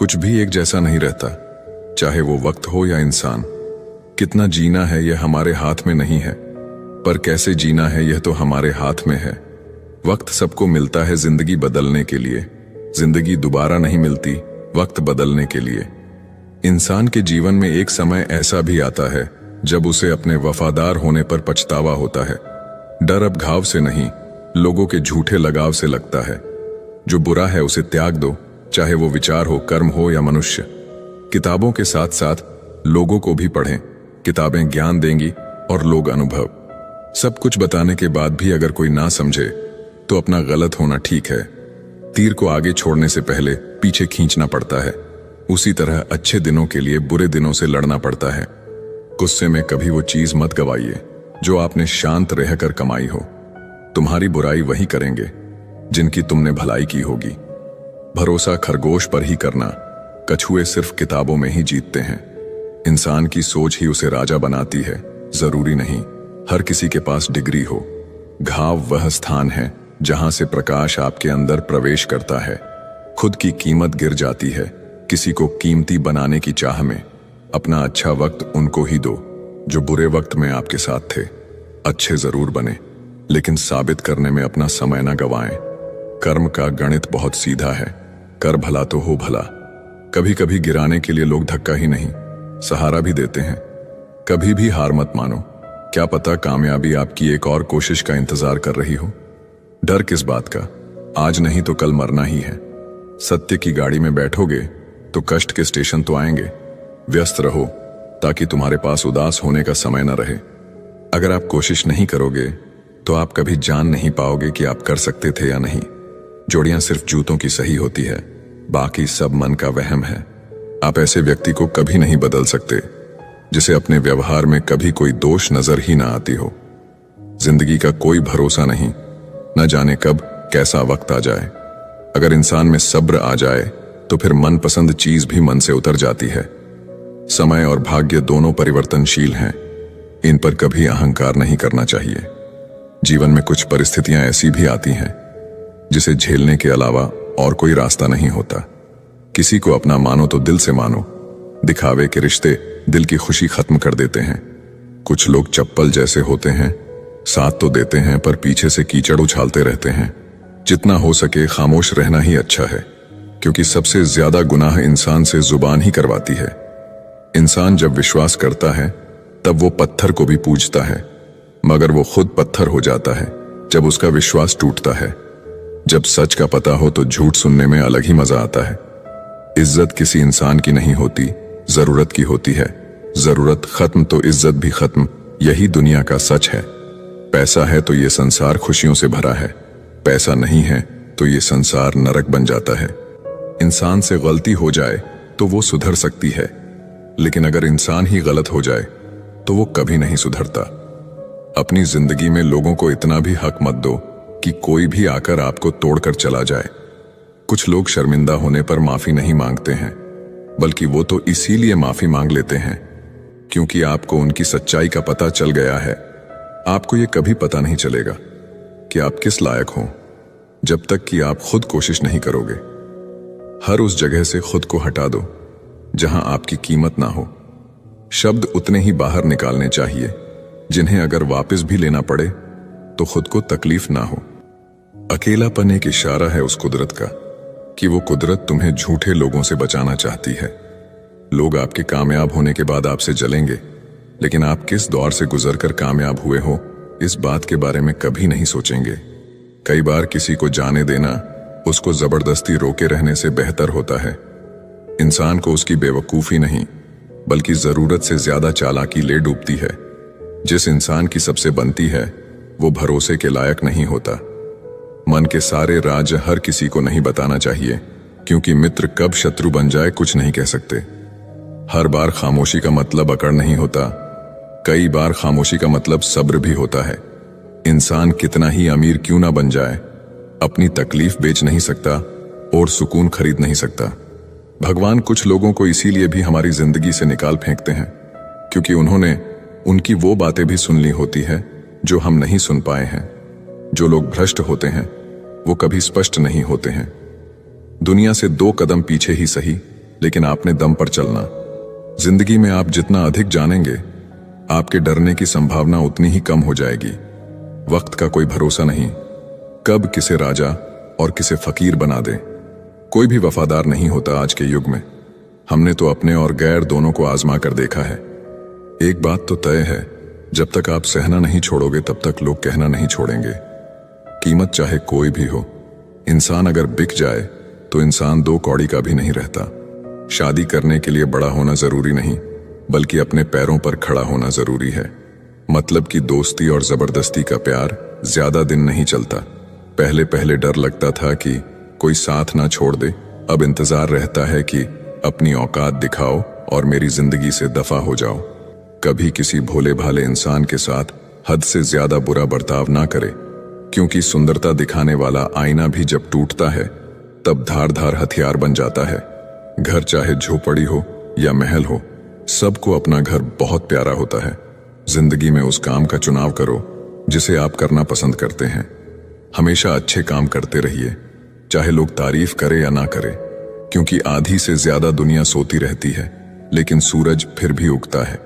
कुछ भी एक जैसा नहीं रहता, चाहे वो वक्त हो या इंसान। कितना जीना है यह हमारे हाथ में नहीं है, पर कैसे जीना है यह तो हमारे हाथ में है। वक्त सबको मिलता है जिंदगी बदलने के लिए, जिंदगी दोबारा नहीं मिलती वक्त बदलने के लिए। इंसान के जीवन में एक समय ऐसा भी आता है जब उसे अपने वफादार होने पर पछतावा होता है। डर अब घाव से नहीं, लोगों के झूठे लगाव से लगता है। जो बुरा है उसे त्याग दो, चाहे वो विचार हो, कर्म हो या मनुष्य। किताबों के साथ साथ लोगों को भी पढ़ें। किताबें ज्ञान देंगी और लोग अनुभव। सब कुछ बताने के बाद भी अगर कोई ना समझे तो अपना गलत होना ठीक है। तीर को आगे छोड़ने से पहले पीछे खींचना पड़ता है। उसी तरह अच्छे दिनों के लिए बुरे दिनों से लड़ना पड़ता है। गुस्से में कभी वो चीज मत गवाइए जो आपने शांत रहकर कमाई हो। तुम्हारी बुराई वही करेंगे जिनकी तुमने भलाई की होगी। भरोसा खरगोश पर ही करना, कछुए सिर्फ किताबों में ही जीतते हैं। इंसान की सोच ही उसे राजा बनाती है, जरूरी नहीं हर किसी के पास डिग्री हो। घाव वह स्थान है जहां से प्रकाश आपके अंदर प्रवेश करता है। खुद की कीमत गिर जाती है किसी को कीमती बनाने की चाह में। अपना अच्छा वक्त उनको ही दो जो बुरे वक्त में आपके साथ थे। अच्छे जरूर बने, लेकिन साबित करने में अपना समय न गवाएं। कर्म का गणित बहुत सीधा है, कर भला तो हो भला। कभी कभी गिराने के लिए लोग धक्का ही नहीं, सहारा भी देते हैं। कभी भी हार मत मानो, क्या पता कामयाबी आपकी एक और कोशिश का इंतजार कर रही हो। डर किस बात का, आज नहीं तो कल मरना ही है। सत्य की गाड़ी में बैठोगे तो कष्ट के स्टेशन तो आएंगे। व्यस्त रहो ताकि तुम्हारे पास उदास होने का समय न रहे। अगर आप कोशिश नहीं करोगे तो आप कभी जान नहीं पाओगे कि आप कर सकते थे या नहीं। जोड़ियां सिर्फ जूतों की सही होती है, बाकी सब मन का वहम है। आप ऐसे व्यक्ति को कभी नहीं बदल सकते जिसे अपने व्यवहार में कभी कोई दोष नजर ही ना आती हो। जिंदगी का कोई भरोसा नहीं, न जाने कब कैसा वक्त आ जाए। अगर इंसान में सब्र आ जाए तो फिर मनपसंद चीज भी मन से उतर जाती है। समय और भाग्य दोनों परिवर्तनशील हैं, इन पर कभी अहंकार नहीं करना चाहिए। जीवन में कुछ परिस्थितियां ऐसी भी आती हैं जिसे झेलने के अलावा और कोई रास्ता नहीं होता। किसी को अपना मानो तो दिल से मानो, दिखावे के रिश्ते दिल की खुशी खत्म कर देते हैं। कुछ लोग चप्पल जैसे होते हैं, साथ तो देते हैं पर पीछे से कीचड़ उछालते रहते हैं। जितना हो सके खामोश रहना ही अच्छा है, क्योंकि सबसे ज्यादा गुनाह इंसान से जुबान ही करवाती है। इंसान जब विश्वास करता है तब वो पत्थर को भी पूजता है, मगर वो खुद पत्थर हो जाता है जब उसका विश्वास टूटता है। जब सच का पता हो तो झूठ सुनने में अलग ही मजा आता है। इज्जत किसी इंसान की नहीं होती, जरूरत की होती है। जरूरत खत्म तो इज्जत भी खत्म, यही दुनिया का सच है। पैसा है तो ये संसार खुशियों से भरा है, पैसा नहीं है तो ये संसार नरक बन जाता है। इंसान से गलती हो जाए तो वो सुधर सकती है, लेकिन अगर इंसान ही गलत हो जाए तो वो कभी नहीं सुधरता। अपनी जिंदगी में लोगों को इतना भी हक मत दो कि कोई भी आकर आपको तोड़कर चला जाए। कुछ लोग शर्मिंदा होने पर माफी नहीं मांगते हैं, बल्कि वो तो इसीलिए माफी मांग लेते हैं क्योंकि आपको उनकी सच्चाई का पता चल गया है। आपको ये कभी पता नहीं चलेगा कि आप किस लायक हो जब तक कि आप खुद कोशिश नहीं करोगे। हर उस जगह से खुद को हटा दो जहां आपकी कीमत ना हो। शब्द उतने ही बाहर निकालने चाहिए जिन्हें अगर वापस भी लेना पड़े तो खुद को तकलीफ ना हो। अकेलापन एक इशारा है उस कुदरत का कि वो कुदरत तुम्हें झूठे लोगों से बचाना चाहती है। लोग आपके कामयाब होने के बाद आपसे जलेंगे, लेकिन आप किस दौर से गुजरकर कामयाब हुए हो इस बात के बारे में कभी नहीं सोचेंगे। कई बार किसी को जाने देना उसको जबरदस्ती रोके रहने से बेहतर होता है। इंसान को उसकी बेवकूफी नहीं बल्कि जरूरत से ज्यादा चालाकी ले डूबती है। जिस इंसान की सबसे बनती है वो भरोसे के लायक नहीं होता। मन के सारे राज हर किसी को नहीं बताना चाहिए, क्योंकि मित्र कब शत्रु बन जाए कुछ नहीं कह सकते। हर बार खामोशी का मतलब अकड़ नहीं होता, कई बार खामोशी का मतलब सब्र भी होता है। इंसान कितना ही अमीर क्यों ना बन जाए, अपनी तकलीफ बेच नहीं सकता और सुकून खरीद नहीं सकता। भगवान कुछ लोगों को इसीलिए भी हमारी जिंदगी से निकाल फेंकते हैं क्योंकि उन्होंने उनकी वो बातें भी सुन ली होती है जो हम नहीं सुन पाए हैं। जो लोग भ्रष्ट होते हैं, वो कभी स्पष्ट नहीं होते हैं। दुनिया से 2 कदम पीछे ही सही, लेकिन आपने दम पर चलना। जिंदगी में आप जितना अधिक जानेंगे, आपके डरने की संभावना उतनी ही कम हो जाएगी। वक्त का कोई भरोसा नहीं, कब किसे राजा और किसे फकीर बना दे। कोई भी वफादार नहीं होता आज के युग में। हमने तो अपने और गैर दोनों को आजमा कर देखा है। एक बात तो तय है, जब तक आप सहना नहीं छोड़ोगे तब तक लोग कहना नहीं छोड़ेंगे। कीमत चाहे कोई भी हो, इंसान अगर बिक जाए तो इंसान दो कौड़ी का भी नहीं रहता। शादी करने के लिए बड़ा होना जरूरी नहीं, बल्कि अपने पैरों पर खड़ा होना जरूरी है। मतलब कि दोस्ती और जबरदस्ती का प्यार ज्यादा दिन नहीं चलता। पहले पहले डर लगता था कि कोई साथ ना छोड़ दे, अब इंतजार रहता है कि अपनी औकात दिखाओ और मेरी जिंदगी से दफा हो जाओ। कभी किसी भोले भाले इंसान के साथ हद से ज्यादा बुरा बर्ताव ना करे, क्योंकि सुंदरता दिखाने वाला आईना भी जब टूटता है तब धार धार हथियार बन जाता है। घर चाहे झोपड़ी हो या महल हो, सबको अपना घर बहुत प्यारा होता है। जिंदगी में उस काम का चुनाव करो जिसे आप करना पसंद करते हैं। हमेशा अच्छे काम करते रहिए, चाहे लोग तारीफ करे या ना करे, क्योंकि आधी से ज्यादा दुनिया सोती रहती है, लेकिन सूरज फिर भी उगता है।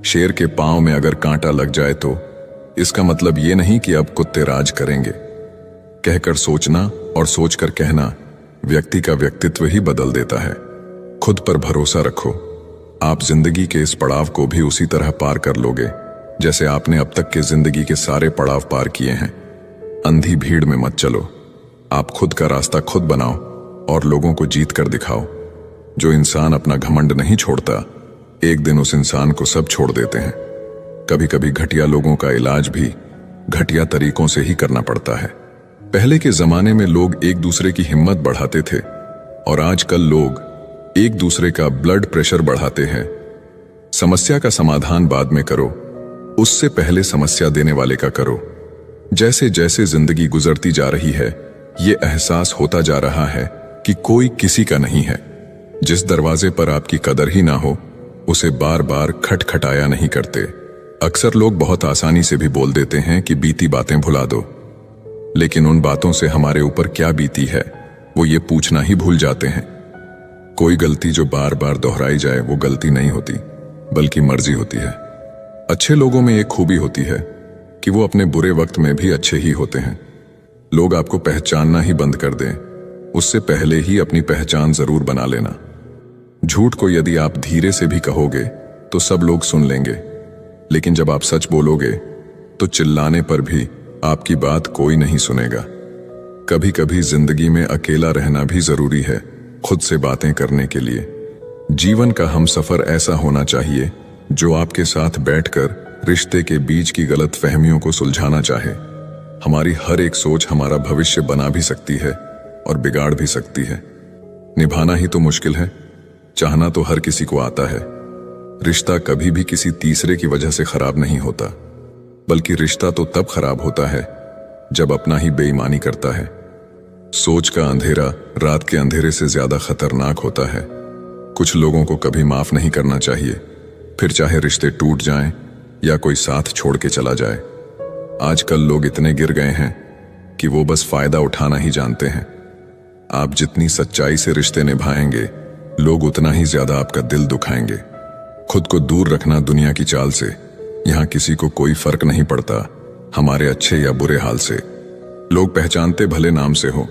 शेर के पांव में अगर कांटा लग जाए तो इसका मतलब ये नहीं कि अब कुत्ते राज करेंगे। कहकर सोचना और सोचकर कहना व्यक्ति का व्यक्तित्व ही बदल देता है। खुद पर भरोसा रखो, आप जिंदगी के इस पड़ाव को भी उसी तरह पार कर लोगे जैसे आपने अब तक के जिंदगी के सारे पड़ाव पार किए हैं। अंधी भीड़ में मत चलो, आप खुद का रास्ता खुद बनाओ और लोगों को जीत कर दिखाओ। जो इंसान अपना घमंड नहीं छोड़ता, एक दिन उस इंसान को सब छोड़ देते हैं। कभी कभी घटिया लोगों का इलाज भी घटिया तरीकों से ही करना पड़ता है। पहले के जमाने में लोग एक दूसरे की हिम्मत बढ़ाते थे और आजकल लोग एक दूसरे का ब्लड प्रेशर बढ़ाते हैं। समस्या का समाधान बाद में करो, उससे पहले समस्या देने वाले का करो। जैसे जैसे जिंदगी गुजरती जा रही है, ये एहसास होता जा रहा है कि कोई किसी का नहीं है। जिस दरवाजे पर आपकी कदर ही ना हो, उसे बार बार खटखटाया नहीं करते। अक्सर लोग बहुत आसानी से भी बोल देते हैं कि बीती बातें भुला दो, लेकिन उन बातों से हमारे ऊपर क्या बीती है वो ये पूछना ही भूल जाते हैं। कोई गलती जो बार बार दोहराई जाए वो गलती नहीं होती, बल्कि मर्जी होती है। अच्छे लोगों में एक खूबी होती है कि वो अपने बुरे वक्त में भी अच्छे ही होते हैं। लोग आपको पहचानना ही बंद कर दें, उससे पहले ही अपनी पहचान जरूर बना लेना। झूठ को यदि आप धीरे से भी कहोगे तो सब लोग सुन लेंगे, लेकिन जब आप सच बोलोगे तो चिल्लाने पर भी आपकी बात कोई नहीं सुनेगा। कभी कभी जिंदगी में अकेला रहना भी जरूरी है, खुद से बातें करने के लिए। जीवन का हमसफर ऐसा होना चाहिए जो आपके साथ बैठकर रिश्ते के बीच की गलत फहमियों को सुलझाना चाहे। हमारी हर एक सोच हमारा भविष्य बना भी सकती है और बिगाड़ भी सकती है। निभाना ही तो मुश्किल है, चाहना तो हर किसी को आता है। रिश्ता कभी भी किसी तीसरे की वजह से खराब नहीं होता, बल्कि रिश्ता तो तब खराब होता है जब अपना ही बेईमानी करता है। सोच का अंधेरा रात के अंधेरे से ज्यादा खतरनाक होता है। कुछ लोगों को कभी माफ नहीं करना चाहिए, फिर चाहे रिश्ते टूट जाएं या कोई साथ छोड़ के चला जाए। आजकल लोग इतने गिर गए हैं कि वो बस फायदा उठाना ही जानते हैं। आप जितनी सच्चाई से रिश्ते निभाएंगे, लोग उतना ही ज्यादा आपका दिल दुखाएंगे। खुद को दूर रखना दुनिया की चाल से। यहाँ किसी को कोई फर्क नहीं पड़ता हमारे अच्छे या बुरे हाल से। लोग पहचानते भले नाम से हो,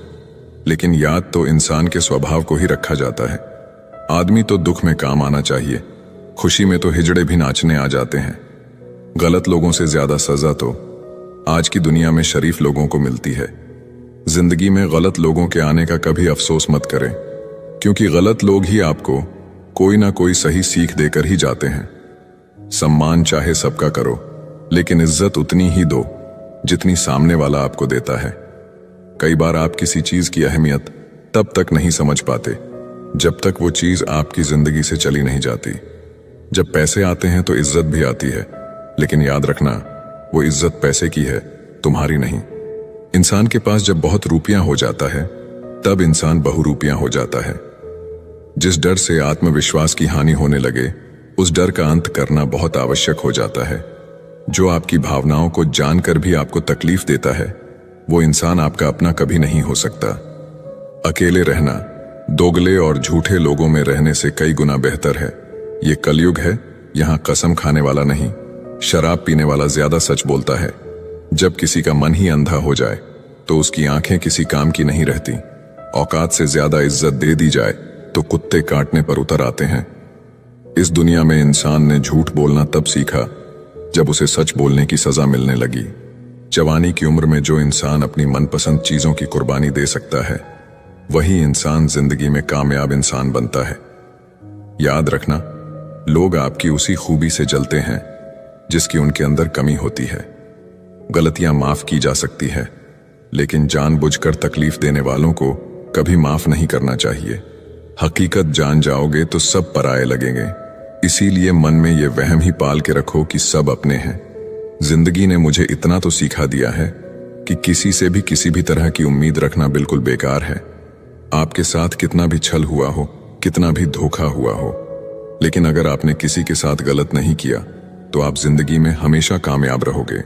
लेकिन याद तो इंसान के स्वभाव को ही रखा जाता है। आदमी तो दुख में काम आना चाहिए, खुशी में तो हिजड़े भी नाचने आ जाते हैं। गलत लोगों से ज्यादा सजा तो आज की दुनिया में शरीफ लोगों को मिलती है। जिंदगी में गलत लोगों के आने का कभी अफसोस मत करें, क्योंकि गलत लोग ही आपको कोई ना कोई सही सीख देकर ही जाते हैं। सम्मान चाहे सबका करो, लेकिन इज्जत उतनी ही दो जितनी सामने वाला आपको देता है। कई बार आप किसी चीज की अहमियत तब तक नहीं समझ पाते जब तक वो चीज आपकी जिंदगी से चली नहीं जाती। जब पैसे आते हैं तो इज्जत भी आती है, लेकिन याद रखना वो इज्जत पैसे की है, तुम्हारी नहीं। इंसान के पास जब बहुत रुपया हो जाता है तब इंसान बहुरूपिया हो जाता है। जिस डर से आत्मविश्वास की हानि होने लगे, उस डर का अंत करना बहुत आवश्यक हो जाता है। जो आपकी भावनाओं को जानकर भी आपको तकलीफ देता है, वो इंसान आपका अपना कभी नहीं हो सकता। अकेले रहना दोगले और झूठे लोगों में रहने से कई गुना बेहतर है। ये कलयुग है, यहाँ कसम खाने वाला नहीं, शराब पीने वाला ज्यादा सच बोलता है। जब किसी का मन ही अंधा हो जाए तो उसकी आंखें किसी काम की नहीं रहती। औकात से ज्यादा इज्जत दे दी जाए तो कुत्ते काटने पर उतर आते हैं। इस दुनिया में इंसान ने झूठ बोलना तब सीखा जब उसे सच बोलने की सजा मिलने लगी। जवानी की उम्र में जो इंसान अपनी मनपसंद चीजों की कुर्बानी दे सकता है, वही इंसान जिंदगी में कामयाब इंसान बनता है। याद रखना, लोग आपकी उसी खूबी से जलते हैं जिसकी उनके अंदर कमी होती है। गलतियां माफ की जा सकती है, लेकिन जानबूझकर तकलीफ देने वालों को कभी माफ नहीं करना चाहिए। हकीकत जान जाओगे तो सब पराये लगेंगे, इसीलिए मन में ये वहम ही पाल के रखो कि सब अपने हैं। जिंदगी ने मुझे इतना तो सिखा दिया है कि किसी से भी किसी भी तरह की उम्मीद रखना बिल्कुल बेकार है। आपके साथ कितना भी छल हुआ हो, कितना भी धोखा हुआ हो, लेकिन अगर आपने किसी के साथ गलत नहीं किया तो आप जिंदगी में हमेशा कामयाब रहोगे।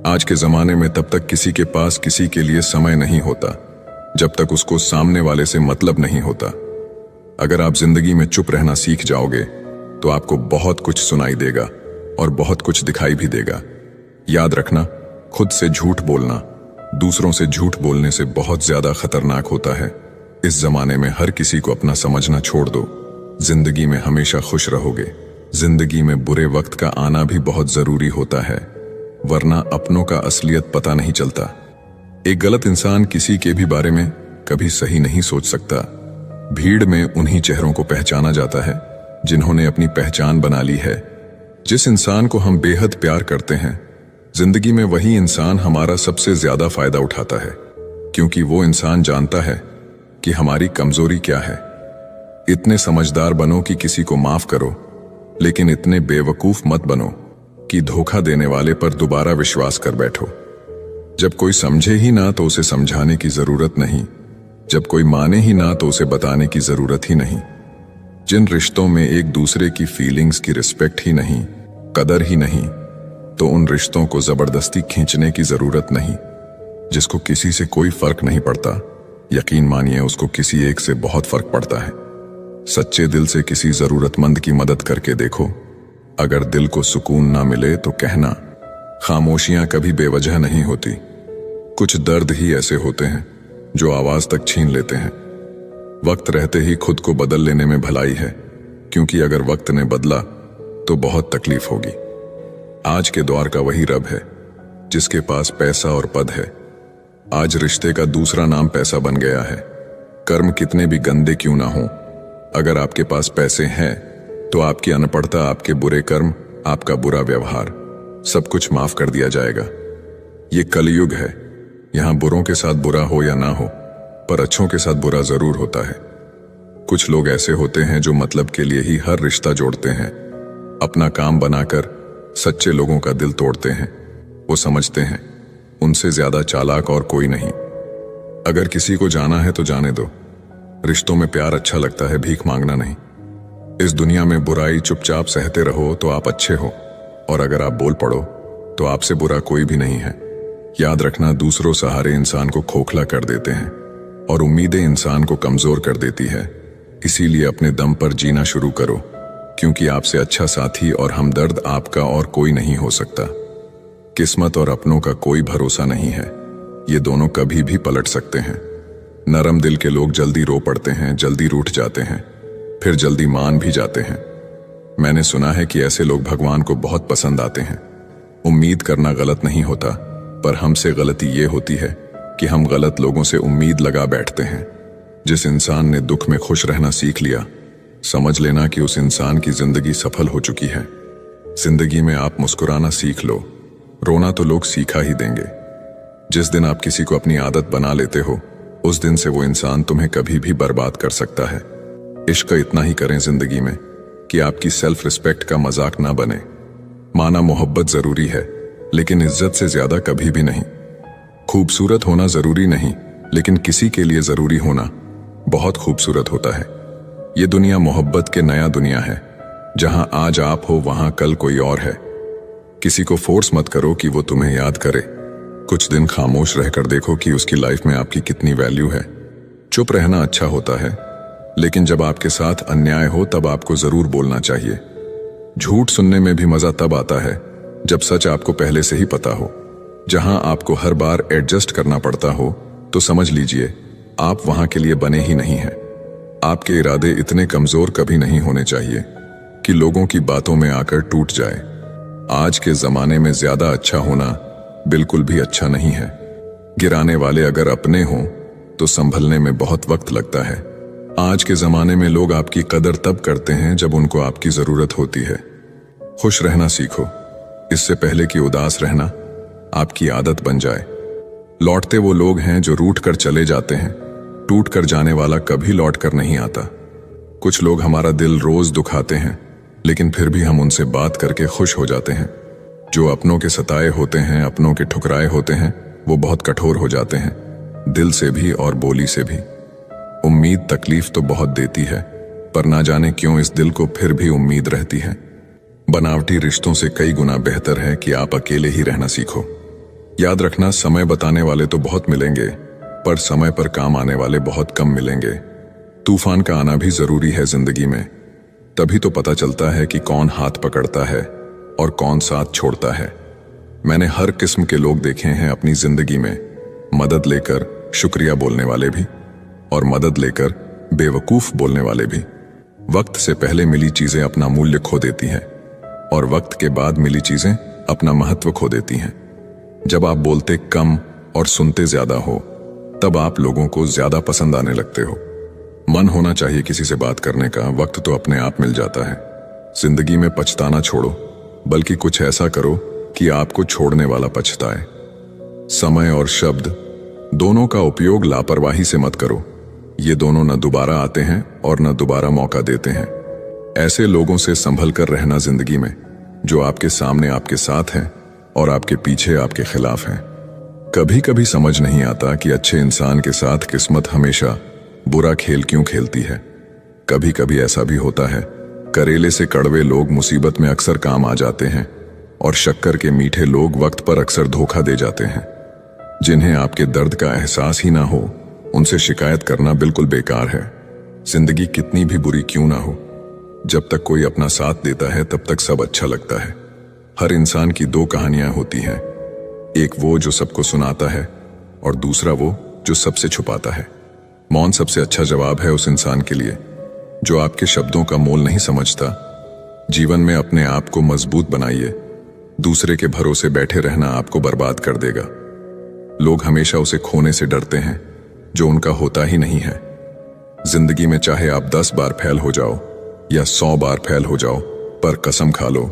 आज के जमाने में तब तक किसी के पास किसी के लिए समय नहीं होता जब तक उसको सामने वाले से मतलब नहीं होता। अगर आप जिंदगी में चुप रहना सीख जाओगे तो आपको बहुत कुछ सुनाई देगा और बहुत कुछ दिखाई भी देगा। याद रखना, खुद से झूठ बोलना दूसरों से झूठ बोलने से बहुत ज्यादा खतरनाक होता है। इस जमाने में हर किसी को अपना समझना छोड़ दो। जिंदगी में हमेशा खुश रहोगे। जिंदगी में बुरे वक्त का आना भी बहुत जरूरी होता है, वरना अपनों का असलियत पता नहीं चलता। एक गलत इंसान किसी के भी बारे में कभी सही नहीं सोच सकता। भीड़ में उन्हीं चेहरों को पहचाना जाता है जिन्होंने अपनी पहचान बना ली है। जिस इंसान को हम बेहद प्यार करते हैं, जिंदगी में वही इंसान हमारा सबसे ज्यादा फायदा उठाता है, क्योंकि वो इंसान जानता है कि हमारी कमजोरी क्या है। इतने समझदार बनो कि किसी को माफ करो, लेकिन इतने बेवकूफ मत बनो कि धोखा देने वाले पर दोबारा विश्वास कर बैठो। जब कोई समझे ही ना तो उसे समझाने की जरूरत नहीं, जब कोई माने ही ना तो उसे बताने की जरूरत ही नहीं। जिन रिश्तों में एक दूसरे की फीलिंग्स की रिस्पेक्ट ही नहीं, कदर ही नहीं, तो उन रिश्तों को जबरदस्ती खींचने की जरूरत नहीं। जिसको किसी से कोई फर्क नहीं पड़ता, यकीन मानिए उसको किसी एक से बहुत फर्क पड़ता है। सच्चे दिल से किसी जरूरतमंद की मदद करके देखो। अगर दिल को सुकून ना मिले तो कहना, खामोशियां कभी बेवजह नहीं होती। कुछ दर्द ही ऐसे होते हैं जो आवाज तक छीन लेते हैं। वक्त रहते ही खुद को बदल लेने में भलाई है, क्योंकि अगर वक्त ने बदला तो बहुत तकलीफ होगी। आज के दौर का वही रब है जिसके पास पैसा और पद है। आज रिश्ते का दूसरा नाम पैसा बन गया है। कर्म कितने भी गंदे क्यों ना हो, अगर आपके पास पैसे हैं तो आपकी अनपढ़ता, आपके बुरे कर्म, आपका बुरा व्यवहार, सब कुछ माफ कर दिया जाएगा। ये कलयुग है, यहां बुरों के साथ बुरा हो या ना हो, पर अच्छों के साथ बुरा जरूर होता है। कुछ लोग ऐसे होते हैं जो मतलब के लिए ही हर रिश्ता जोड़ते हैं, अपना काम बनाकर सच्चे लोगों का दिल तोड़ते हैं। वो समझते हैं उनसे ज्यादा चालाक और कोई नहीं। अगर किसी को जाना है तो जाने दो। रिश्तों में प्यार अच्छा लगता है, भीख मांगना नहीं। इस दुनिया में बुराई चुपचाप सहते रहो तो आप अच्छे हो, और अगर आप बोल पड़ो तो आपसे बुरा कोई भी नहीं है। याद रखना, दूसरों सहारे इंसान को खोखला कर देते हैं और उम्मीदें इंसान को कमजोर कर देती है। इसीलिए अपने दम पर जीना शुरू करो, क्योंकि आपसे अच्छा साथी और हमदर्द आपका और कोई नहीं हो सकता। किस्मत और अपनों का कोई भरोसा नहीं है, ये दोनों कभी भी पलट सकते हैं। नरम दिल के लोग जल्दी रो पड़ते हैं, जल्दी रूठ जाते हैं, फिर जल्दी मान भी जाते हैं। मैंने सुना है कि ऐसे लोग भगवान को बहुत पसंद आते हैं। उम्मीद करना गलत नहीं होता, पर हमसे गलती ये होती है कि हम गलत लोगों से उम्मीद लगा बैठते हैं। जिस इंसान ने दुख में खुश रहना सीख लिया, समझ लेना कि उस इंसान की जिंदगी सफल हो चुकी है। जिंदगी में आप मुस्कुराना सीख लो, रोना तो लोग सीखा ही देंगे। जिस दिन आप किसी को अपनी आदत बना लेते हो, उस दिन से वो इंसान तुम्हें कभी भी बर्बाद कर सकता है। इश्क इतना ही करें जिंदगी में कि आपकी सेल्फ रिस्पेक्ट का मजाक ना बने। माना मोहब्बत जरूरी है, लेकिन इज्जत से ज्यादा कभी भी नहीं। खूबसूरत होना जरूरी नहीं, लेकिन किसी के लिए जरूरी होना बहुत खूबसूरत होता है। ये दुनिया मोहब्बत के नया दुनिया है, जहां आज आप हो वहां कल कोई और है। किसी को फोर्स मत करो कि वो तुम्हें याद करे। कुछ दिन खामोश रहकर देखो कि उसकी लाइफ में आपकी कितनी वैल्यू है। चुप रहना अच्छा होता है, लेकिन जब आपके साथ अन्याय हो तब आपको जरूर बोलना चाहिए। झूठ सुनने में भी मजा तब आता है जब सच आपको पहले से ही पता हो। जहां आपको हर बार एडजस्ट करना पड़ता हो तो समझ लीजिए आप वहां के लिए बने ही नहीं हैं। आपके इरादे इतने कमजोर कभी नहीं होने चाहिए कि लोगों की बातों में आकर टूट जाए। आज के जमाने में ज्यादा अच्छा होना बिल्कुल भी अच्छा नहीं है। गिराने वाले अगर अपने हों तो संभलने में बहुत वक्त लगता है। आज के जमाने में लोग आपकी कदर तब करते हैं जब उनको आपकी जरूरत होती है। खुश रहना सीखो, इससे पहले कि उदास रहना आपकी आदत बन जाए। लौटते वो लोग हैं जो रूठ कर चले जाते हैं, टूट कर जाने वाला कभी लौट कर नहीं आता। कुछ लोग हमारा दिल रोज दुखाते हैं, लेकिन फिर भी हम उनसे बात करके खुश हो जाते हैं। जो अपनों के सताए होते हैं, अपनों के ठुकराए होते हैं, वो बहुत कठोर हो जाते हैं, दिल से भी और बोली से भी। उम्मीद तकलीफ तो बहुत देती है, पर ना जाने क्यों इस दिल को फिर भी उम्मीद रहती है। बनावटी रिश्तों से कई गुना बेहतर है कि आप अकेले ही रहना सीखो। याद रखना, समय बताने वाले तो बहुत मिलेंगे, पर समय पर काम आने वाले बहुत कम मिलेंगे। तूफान का आना भी जरूरी है जिंदगी में, तभी तो पता चलता है कि कौन हाथ पकड़ता है और कौन साथ छोड़ता है। मैंने हर किस्म के लोग देखे हैं अपनी जिंदगी में, मदद लेकर शुक्रिया बोलने वाले भी और मदद लेकर बेवकूफ बोलने वाले भी। वक्त से पहले मिली चीजें अपना मूल्य खो देती हैं और वक्त के बाद मिली चीजें अपना महत्व खो देती हैं। जब आप बोलते कम और सुनते ज्यादा हो तब आप लोगों को ज्यादा पसंद आने लगते हो। मन होना चाहिए किसी से बात करने का, वक्त तो अपने आप मिल जाता है। जिंदगी में पछताना छोड़ो, बल्कि कुछ ऐसा करो कि आपको छोड़ने वाला पछताए। समय और शब्द दोनों का उपयोग लापरवाही से मत करो। ये दोनों न दोबारा आते हैं और न दोबारा मौका देते हैं। ऐसे लोगों से संभल कर रहना जिंदगी में, जो आपके सामने आपके साथ हैं और आपके पीछे आपके खिलाफ हैं। कभी कभी समझ नहीं आता कि अच्छे इंसान के साथ किस्मत हमेशा बुरा खेल क्यों खेलती है। कभी कभी ऐसा भी होता है, करेले से कड़वे लोग मुसीबत में अक्सर काम आ जाते हैं और शक्कर के मीठे लोग वक्त पर अक्सर धोखा दे जाते हैं। जिन्हें आपके दर्द का एहसास ही ना हो, उनसे शिकायत करना बिल्कुल बेकार है। जिंदगी कितनी भी बुरी क्यों ना हो, जब तक कोई अपना साथ देता है तब तक सब अच्छा लगता है। हर इंसान की दो कहानियां होती हैं, एक वो जो सबको सुनाता है और दूसरा वो जो सबसे छुपाता है। मौन सबसे अच्छा जवाब है उस इंसान के लिए जो आपके शब्दों का मोल नहीं समझता। जीवन में अपने आप को मजबूत बनाइए, दूसरे के भरोसे बैठे रहना आपको बर्बाद कर देगा। लोग हमेशा उसे खोने से डरते हैं जो उनका होता ही नहीं है। जिंदगी में चाहे आप 10 बार फेल हो जाओ या 100 बार फेल हो जाओ, पर कसम खा लो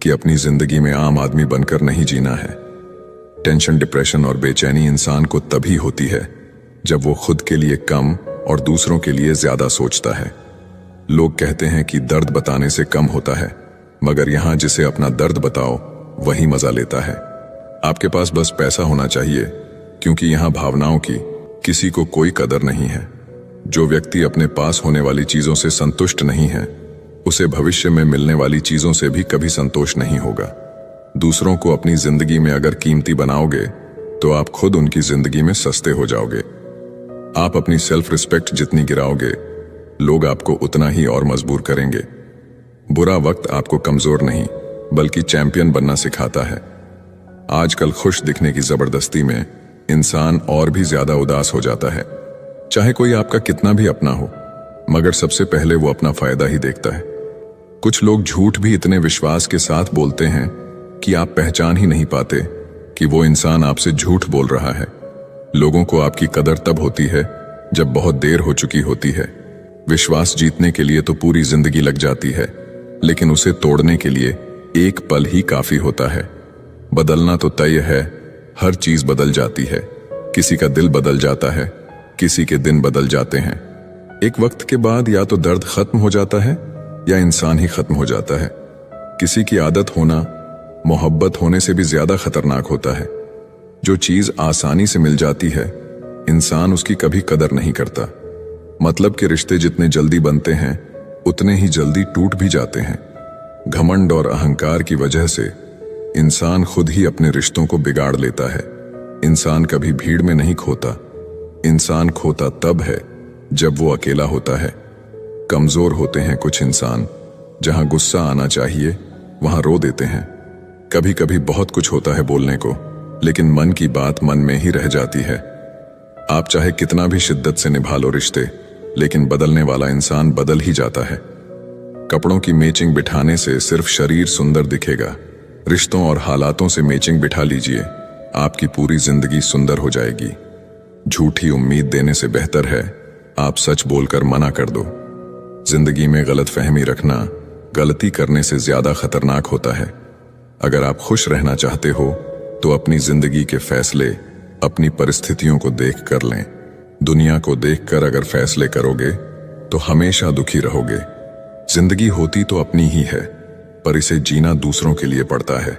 कि अपनी जिंदगी में आम आदमी बनकर नहीं जीना है। टेंशन, डिप्रेशन और बेचैनी इंसान को तभी होती है जब वो खुद के लिए कम और दूसरों के लिए ज्यादा सोचता है। लोग कहते हैं कि दर्द बताने से कम होता है, मगर यहां जिसे अपना दर्द बताओ वही मजा लेता है। आपके पास बस पैसा होना चाहिए, क्योंकि यहां भावनाओं की किसी को कोई कदर नहीं है। जो व्यक्ति अपने पास होने वाली चीजों से संतुष्ट नहीं है, उसे भविष्य में मिलने वाली चीजों से भी कभी संतोष नहीं होगा। दूसरों को अपनी जिंदगी में अगर कीमती बनाओगे तो आप खुद उनकी जिंदगी में सस्ते हो जाओगे। आप अपनी सेल्फ रिस्पेक्ट जितनी गिराओगे, लोग आपको उतना ही और मजबूर करेंगे। बुरा वक्त आपको कमजोर नहीं बल्कि चैंपियन बनना सिखाता है। आजकल खुश दिखने की जबरदस्ती में इंसान और भी ज्यादा उदास हो जाता है। चाहे कोई आपका कितना भी अपना हो, मगर सबसे पहले वो अपना फायदा ही देखता है। कुछ लोग झूठ भी इतने विश्वास के साथ बोलते हैं कि आप पहचान ही नहीं पाते कि वो इंसान आपसे झूठ बोल रहा है। लोगों को आपकी कदर तब होती है जब बहुत देर हो चुकी होती है। विश्वास जीतने के लिए तो पूरी जिंदगी लग जाती है, लेकिन उसे तोड़ने के लिए एक पल ही काफी होता है। बदलना तो तय है, हर चीज बदल जाती है। किसी का दिल बदल जाता है, किसी के दिन बदल जाते हैं। एक वक्त के बाद या तो दर्द खत्म हो जाता है या इंसान ही खत्म हो जाता है। किसी की आदत होना मोहब्बत होने से भी ज्यादा खतरनाक होता है। जो चीज आसानी से मिल जाती है, इंसान उसकी कभी कदर नहीं करता। मतलब के रिश्ते जितने जल्दी बनते हैं, उतने ही जल्दी टूट भी जाते हैं। घमंड और अहंकार की वजह से इंसान खुद ही अपने रिश्तों को बिगाड़ लेता है। इंसान कभी भीड़ में नहीं खोता, इंसान खोता तब है जब वो अकेला होता है। कमजोर होते हैं कुछ इंसान, जहां गुस्सा आना चाहिए वहां रो देते हैं। कभी कभी बहुत कुछ होता है बोलने को, लेकिन मन की बात मन में ही रह जाती है। आप चाहे कितना भी शिद्दत से निभा लो रिश्ते, लेकिन बदलने वाला इंसान बदल ही जाता है। कपड़ों की मैचिंग बिठाने से सिर्फ शरीर सुंदर दिखेगा, रिश्तों और हालातों से मैचिंग बिठा लीजिए, आपकी पूरी जिंदगी सुंदर हो जाएगी। झूठी उम्मीद देने से बेहतर है आप सच बोलकर मना कर दो। जिंदगी में गलतफहमी रखना गलती करने से ज्यादा खतरनाक होता है। अगर आप खुश रहना चाहते हो तो अपनी जिंदगी के फैसले अपनी परिस्थितियों को देख कर लें। दुनिया को देखकर अगर फैसले करोगे तो हमेशा दुखी रहोगे। जिंदगी होती तो अपनी ही है, पर इसे जीना दूसरों के लिए पड़ता है।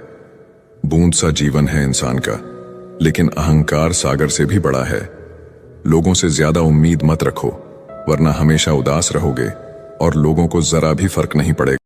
बूंद सा जीवन है इंसान का, लेकिन अहंकार सागर से भी बड़ा है। लोगों से ज्यादा उम्मीद मत रखो, वरना हमेशा उदास रहोगे और लोगों को जरा भी फर्क नहीं पड़ेगा।